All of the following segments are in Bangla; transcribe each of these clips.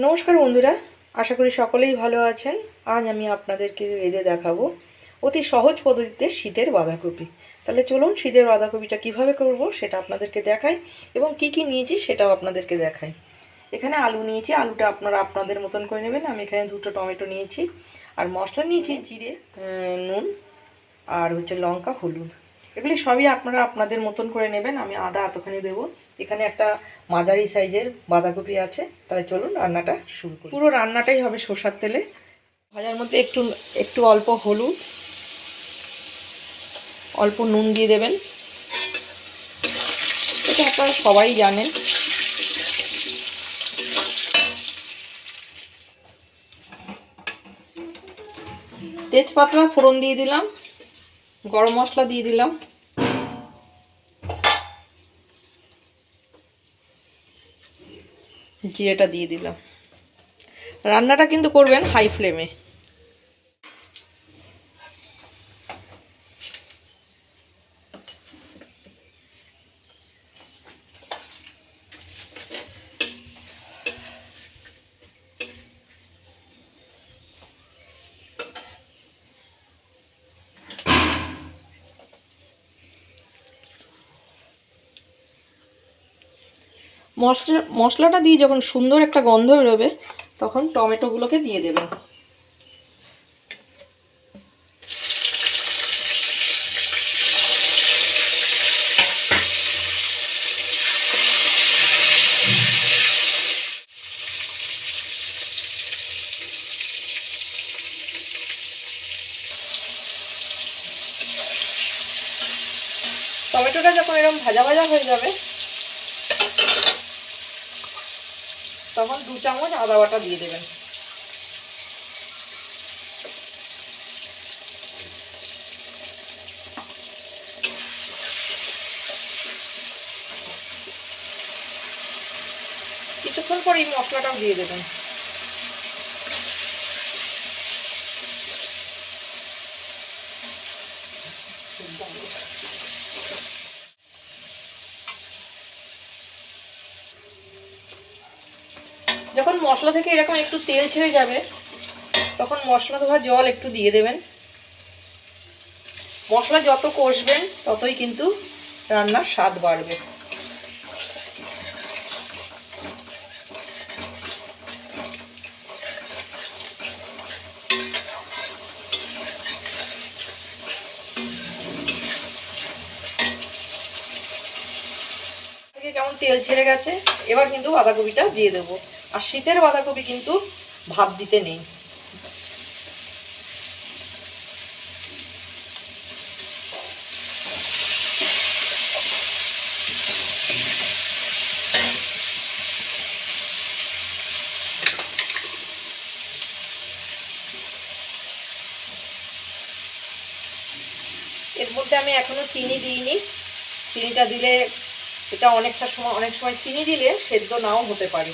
নমস্কার বন্ধুরা, আশা করি সকলেই ভালো আছেন। আজ আমি আপনাদেরকে রেঁধে দেখাবো অতি সহজ পদ্ধতিতে শীতের বাঁধাকপি। তাহলে চলুন শীতের বাঁধাকপিটা কিভাবে করব সেটা আপনাদেরকে দেখাই এবং কি কি নিয়েছি সেটাও আপনাদেরকে দেখাই। এখানে আলু নিয়েছি, আলুটা আপনারা আপনাদের মতন করে নেবেন। আমি এখানে দুটো টমেটো নিয়েছি আর মশলা নিয়েছি জিরে, নুন আর লঙ্কা, হলুদ। এগুলি সবই আপনারা আপনাদের মতন করে নেবেন। আমি আদা এতখানি দেবো। এখানে একটা মাঝারি সাইজের বাঁধাকপি আছে। তাহলে চলুন রান্নাটা শুরু করি। পুরো রান্নাটাই হবে সরষের তেলে। ভাজার মধ্যে একটু একটু অল্প হলুদ, অল্প নুন দিয়ে দেবেন। এটা আপনারা সবাই জানেন। তেজপাতা ফোড়ন দিয়ে দিলাম, গরম মশলা দিয়ে দিলাম, জিরেটা দিয়ে দিলাম। রান্নাটা কিন্তু করবেন হাই ফ্লেমে। মশলাটা দিয়ে যখন সুন্দর একটা গন্ধ বেরোবে তখন টমেটোগুলোকে দিয়ে দেবেন। টমেটোটা যখন এরকম ভাজা ভাজা হয়ে যাবে তখন 2 চামচ আদা বাটা দিয়ে দেবেন। কিছুক্ষণ পর এই মশলাটাও দিয়ে দেবেন। যখন মশলা থেকে এরকম একটু তেল ছেড়ে যাবে তখন মশলা ধোয়া জল একটু দিয়ে দেবেন। মশলা যত কষবেন ততই কিন্তু রান্নার স্বাদ বাড়বে। কেমন তেল ছেড়ে গেছে, এবার কিন্তু বাঁধাকপিটা দিয়ে দেবো। আর শীতের বাঁধাকপি কিন্তু ভাপ দিতে নেই। এর মধ্যে আমি এখনো চিনি দিইনি। চিনিটা দিলে এটা অনেক সময় চিনি দিলে সেদ্ধ নাও হতে পারে।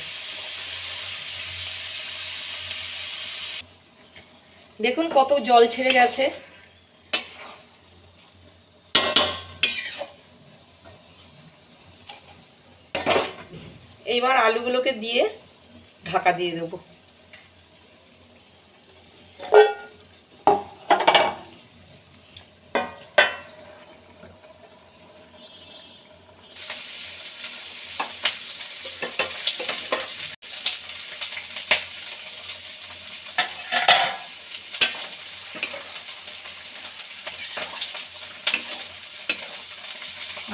দেখুন কত জল ছেড়ে গেছে। এইবার আলুগুলোকে দিয়ে ঢাকা দিয়ে দেবো।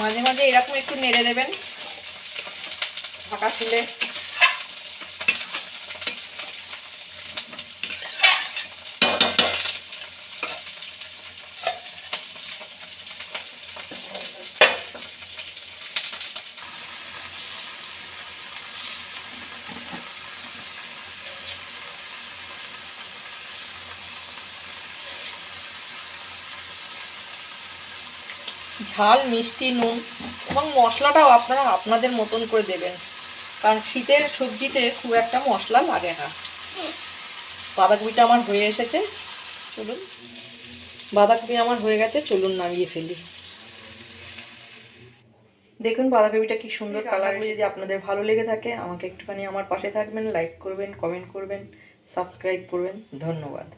মাঝে মাঝে এরকম একটু নেড়ে দেবেন ঢাকা খুলে। ঝাল, মিষ্টি, নুন এবং মশলাটাও আপনারা আপনাদের মতন করে দেবেন, কারণ শীতের সবজিতে খুব একটা মশলা লাগে না। বাঁধাকপিটা আমার হয়ে এসেছে, চলুন বাঁধাকপি আমার হয়ে গেছে, চলুন নামিয়ে ফেলি। দেখুন বাঁধাকপিটা কি সুন্দর কালার। যদি আপনাদের ভালো লেগে থাকে আমাকে একটুখানি আমার পাশে থাকবেন, লাইক করবেন, কমেন্ট করবেন, সাবস্ক্রাইব করবেন। ধন্যবাদ।